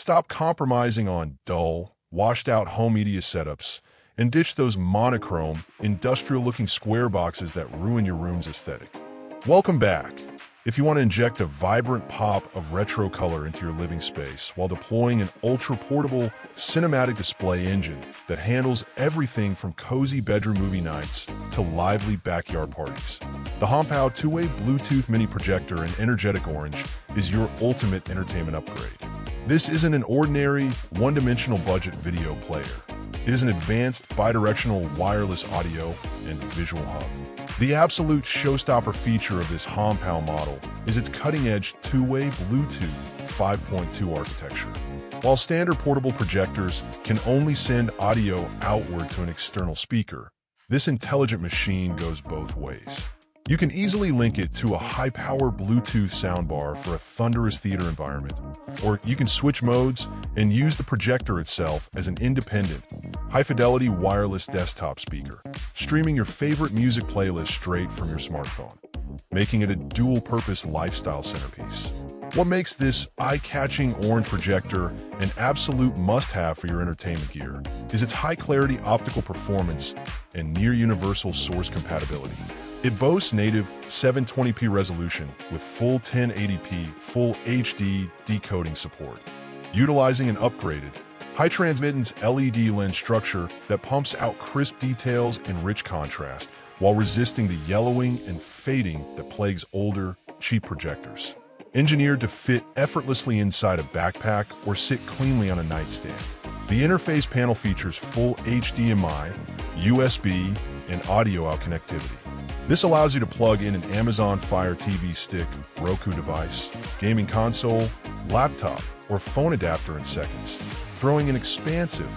Stop compromising on dull, washed-out home media setups and ditch those monochrome, industrial-looking square boxes that ruin your room's aesthetic. Welcome back. If you want to inject a vibrant pop of retro color into your living space while deploying an ultra-portable cinematic display engine that handles everything from cozy bedroom movie nights to lively backyard parties, the HOMPOW two-way Bluetooth mini projector in energetic orange is your ultimate entertainment upgrade. This isn't an ordinary, one-dimensional budget video player. It is an advanced bidirectional wireless audio and visual hub. The absolute showstopper feature of this HOMPOW model is its cutting-edge two-way Bluetooth 5.2 architecture. While standard portable projectors can only send audio outward to an external speaker, this intelligent machine goes both ways. You can easily link it to a high-power Bluetooth soundbar for a thunderous theater environment, or you can switch modes and use the projector itself as an independent, high-fidelity wireless desktop speaker, streaming your favorite music playlist straight from your smartphone, making it a dual-purpose lifestyle centerpiece. What makes this eye-catching orange projector an absolute must-have for your entertainment gear is its high-clarity optical performance and near-universal source compatibility. It boasts native 720p resolution with full 1080p Full HD decoding support, utilizing an upgraded, high-transmittance LED lens structure that pumps out crisp details and rich contrast while resisting the yellowing and fading that plagues older, cheap projectors. Engineered to fit effortlessly inside a backpack or sit cleanly on a nightstand, the interface panel features full HDMI, USB, and audio out connectivity. This allows you to plug in an Amazon Fire TV stick, Roku device, gaming console, laptop, or phone adapter in seconds, throwing an expansive,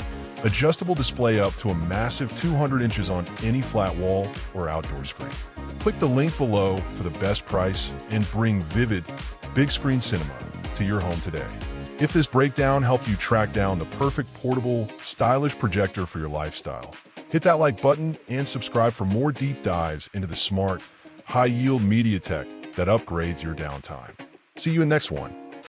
adjustable display up to a massive 200 inches on any flat wall or outdoor screen. Click the link below for the best price and bring vivid, big screen cinema to your home today. If this breakdown helped you track down the perfect portable, stylish projector for your lifestyle, hit that like button and subscribe for more deep dives into the smart, high-yield media tech that upgrades your downtime. See you in the next one.